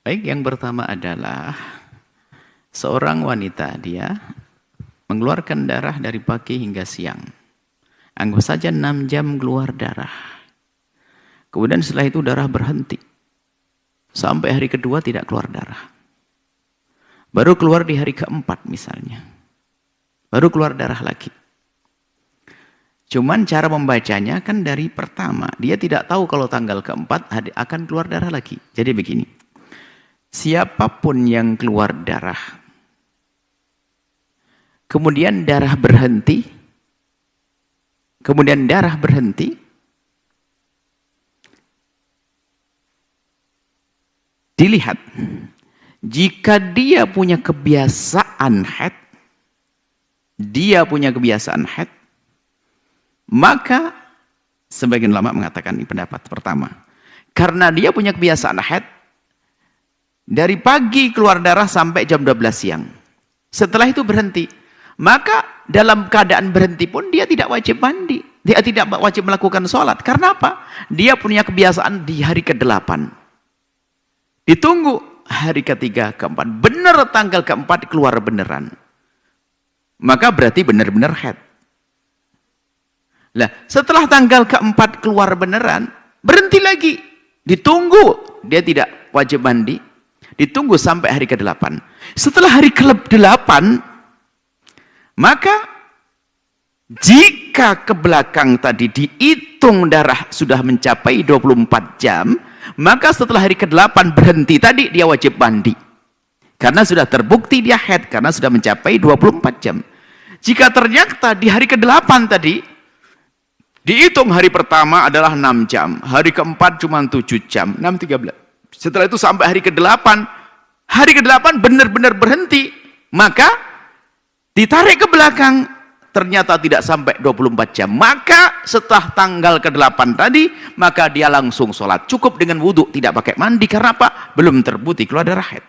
Baik, yang pertama adalah seorang wanita, dia mengeluarkan darah dari pagi hingga siang. Anggap saja 6 jam keluar darah. Kemudian setelah itu darah berhenti. Sampai hari kedua tidak keluar darah. Baru keluar di hari keempat misalnya. Baru keluar darah lagi. Cuman cara membacanya kan dari pertama. Dia tidak tahu kalau tanggal keempat akan keluar darah lagi. Jadi begini. Siapapun yang keluar darah, kemudian darah berhenti, dilihat. Jika dia punya kebiasaan haid, maka sebagian ulama mengatakan ini pendapat pertama. Karena dia punya kebiasaan haid, dari pagi keluar darah sampai jam 12 siang. Setelah itu berhenti. Maka dalam keadaan berhenti pun dia tidak wajib mandi. Dia tidak wajib melakukan sholat. Karena apa? Dia punya kebiasaan di hari ke-8. Ditunggu hari ke-3, ke-4. Benar tanggal ke-4 keluar beneran. Maka berarti benar-benar haid. Lah, setelah tanggal ke-4 keluar beneran, berhenti lagi. Ditunggu. Dia tidak wajib mandi. Ditunggu sampai hari ke-8. Setelah hari ke-8, maka jika ke belakang tadi dihitung darah sudah mencapai 24 jam, maka setelah hari ke-8 berhenti tadi dia wajib mandi. Karena sudah terbukti dia haid, karena sudah mencapai 24 jam. Jika ternyata di hari ke-8 tadi, dihitung hari pertama adalah 6 jam, hari ke-4 cuma 7 jam, 6:13. Setelah itu sampai hari ke-8, benar-benar berhenti, maka ditarik ke belakang, ternyata tidak sampai 24 jam. Maka setelah tanggal ke-8 tadi, maka dia langsung sholat. Cukup dengan wudhu, tidak pakai mandi. Karena apa? Belum terbukti keluar darah haid.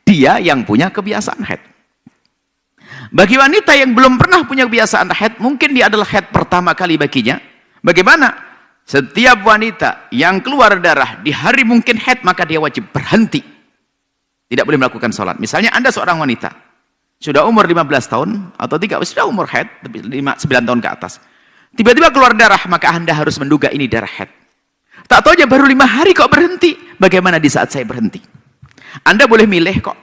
Dia yang punya kebiasaan haid. Bagi wanita yang belum pernah punya kebiasaan haid, mungkin dia adalah haid pertama kali baginya. Bagaimana? Setiap wanita yang keluar darah di hari mungkin haid, maka dia wajib berhenti. Tidak boleh melakukan sholat. Misalnya Anda seorang wanita, sudah umur 15 tahun, atau sudah umur haid, 9 tahun ke atas. Tiba-tiba keluar darah, maka Anda harus menduga ini darah haid. Tak tahu aja baru 5 hari kok berhenti. Bagaimana di saat saya berhenti? Anda boleh milih kok.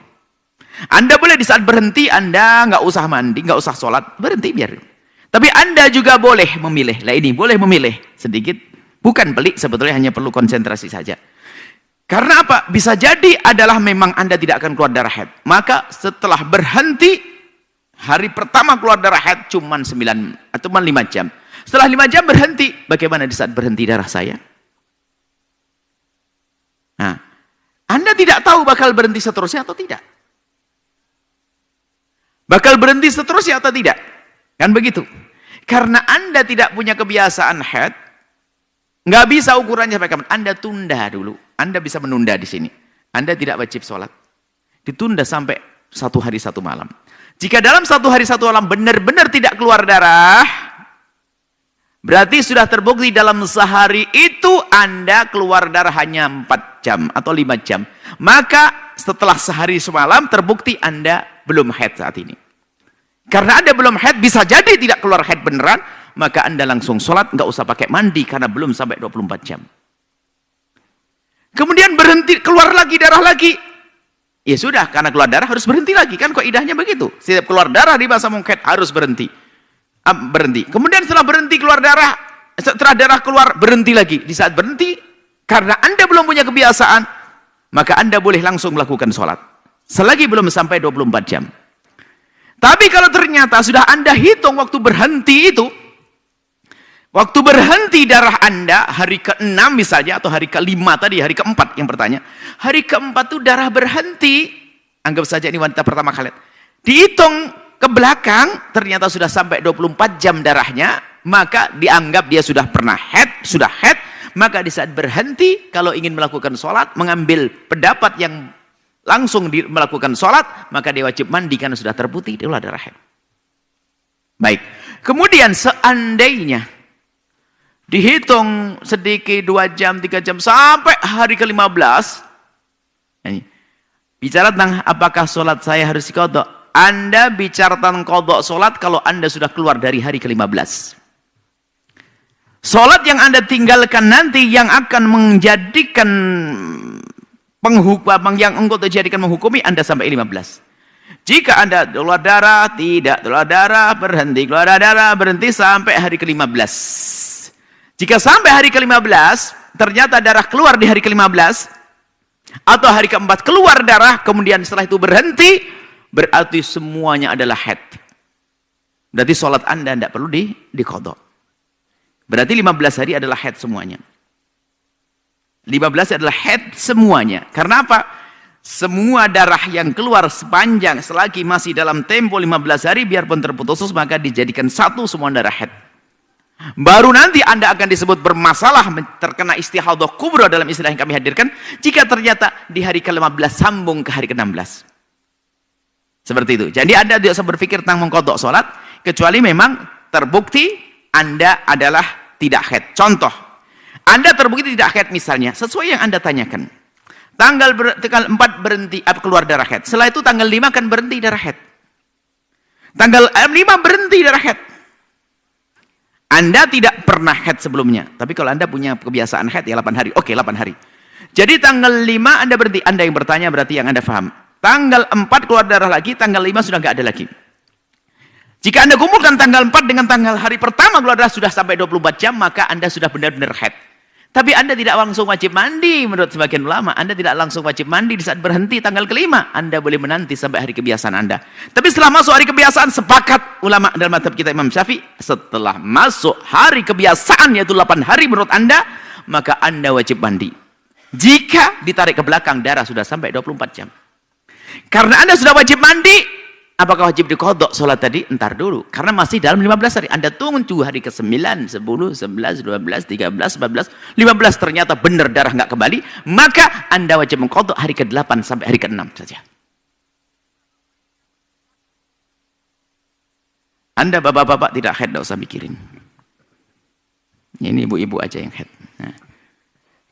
Anda boleh di saat berhenti, Anda nggak usah mandi, nggak usah sholat, berhenti biar. Tapi Anda juga boleh memilih. Lah ini boleh memilih sedikit. Bukan pelik, sebetulnya hanya perlu konsentrasi saja. Karena apa? Bisa jadi adalah memang Anda tidak akan keluar darah haid. Maka setelah berhenti, hari pertama keluar darah haid cuma 9 atau 5 jam. Setelah 5 jam berhenti, bagaimana di saat berhenti darah saya? Nah, Anda tidak tahu bakal berhenti seterusnya atau tidak. Bakal berhenti seterusnya atau tidak. Kan begitu. Karena Anda tidak punya kebiasaan haid, nggak bisa ukurannya sampai kapan. Anda tunda dulu. Anda bisa menunda di sini. Anda tidak wajib sholat. Ditunda sampai 1 hari 1 malam. Jika dalam 1 hari 1 malam benar-benar tidak keluar darah, berarti sudah terbukti dalam sehari itu Anda keluar darah hanya 4 jam atau 5 jam. Maka setelah sehari semalam terbukti Anda belum haid saat ini. Karena Anda belum haid, bisa jadi tidak keluar haid beneran, maka Anda langsung sholat, nggak usah pakai mandi karena belum sampai 24 jam. Kemudian berhenti, keluar lagi darah lagi. Ya sudah, karena keluar darah harus berhenti lagi. Kan kaidahnya begitu. Setiap keluar darah di masa mungkin harus berhenti. Berhenti. Kemudian setelah berhenti keluar darah, setelah darah keluar, berhenti lagi. Di saat berhenti, karena Anda belum punya kebiasaan, maka Anda boleh langsung melakukan sholat. Selagi belum sampai 24 jam. Tapi kalau ternyata sudah Anda hitung waktu berhenti itu, waktu berhenti darah Anda hari ke-6 misalnya, atau hari ke-5 tadi, hari ke-4 yang bertanya. Hari ke-4 itu darah berhenti, anggap saja ini wanita pertama kali. Dihitung ke belakang, ternyata sudah sampai 24 jam darahnya, maka dianggap dia sudah pernah haid, sudah haid, maka di saat berhenti, kalau ingin melakukan sholat, mengambil pendapat yang langsung melakukan sholat, maka dia wajib mandi karena sudah terbukti dia darah haid. Baik, kemudian seandainya dihitung sedikit 2 jam, 3 jam, sampai hari ke-15, Ini. Bicara tentang apakah sholat saya harus dikodok. Anda bicara tentang kodok sholat kalau Anda sudah keluar dari hari ke-15. Sholat yang Anda tinggalkan nanti yang akan menjadikan yang engkau terjadikan menghukumi Anda sampai 15. Jika Anda keluar darah, tidak keluar darah, berhenti, keluar darah, berhenti sampai hari ke-15. Jika sampai hari ke-15, ternyata darah keluar di hari ke-15, atau hari ke-4 keluar darah, kemudian setelah itu berhenti, berarti semuanya adalah haid. Berarti sholat Anda tidak perlu diqadha. Berarti 15 hari adalah haid semuanya. 15 adalah haid semuanya. Karena apa? Semua darah yang keluar sepanjang selagi masih dalam tempo 15 hari biarpun terputus maka dijadikan satu semua darah haid. Baru nanti Anda akan disebut bermasalah terkena istihadah kubra dalam istilah yang kami hadirkan jika ternyata di hari ke-15 sambung ke hari ke-16. Seperti itu. Jadi Anda tidak usah berpikir tentang mengqadha salat kecuali memang terbukti Anda adalah tidak haid. Contoh, Anda terbukti tidak haid misalnya sesuai yang Anda tanyakan. Tanggal 4 berhenti keluar darah haid. Setelah itu tanggal 5 akan berhenti darah haid. Tanggal 5 berhenti darah haid. Anda tidak pernah haid sebelumnya. Tapi kalau Anda punya kebiasaan haid ya 8 hari. Oke, 8 hari. Jadi tanggal 5 Anda berhenti. Anda yang bertanya berarti yang Anda paham. Tanggal 4 keluar darah lagi, tanggal 5 sudah nggak ada lagi. Jika Anda kumpulkan tanggal 4 dengan tanggal hari pertama keluar darah sudah sampai 24 jam, maka Anda sudah benar-benar haid. Tapi Anda tidak langsung wajib mandi menurut sebagian ulama. Anda tidak langsung wajib mandi di saat berhenti tanggal ke-5. Anda boleh menanti sampai hari kebiasaan Anda. Tapi setelah masuk hari kebiasaan, sepakat ulama dalam mazhab kita Imam Syafi'i, setelah masuk hari kebiasaan yaitu 8 hari menurut Anda, maka Anda wajib mandi. Jika ditarik ke belakang darah sudah sampai 24 jam. Karena Anda sudah wajib mandi, apakah wajib diqadha sholat tadi? Entar dulu. Karena masih dalam 15 hari. Anda tunggu hari ke-9, 10, 11, 12, 13, 14, 15 ternyata benar darah nggak kembali. Maka Anda wajib mengqadha hari ke-8 sampai hari ke-6 saja. Anda bapak-bapak tidak haid, tidak usah mikirin. Ini ibu-ibu aja yang haid. Nah.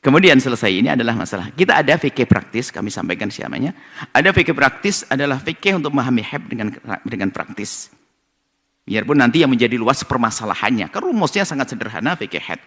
Kemudian selesai, ini adalah masalah. Kita ada fikih praktis, kami sampaikan siamanya. Ada fikih praktis adalah fikih untuk memahami haid dengan praktis. Biarpun nanti yang menjadi luas permasalahannya. Karena rumusnya sangat sederhana fikih haid.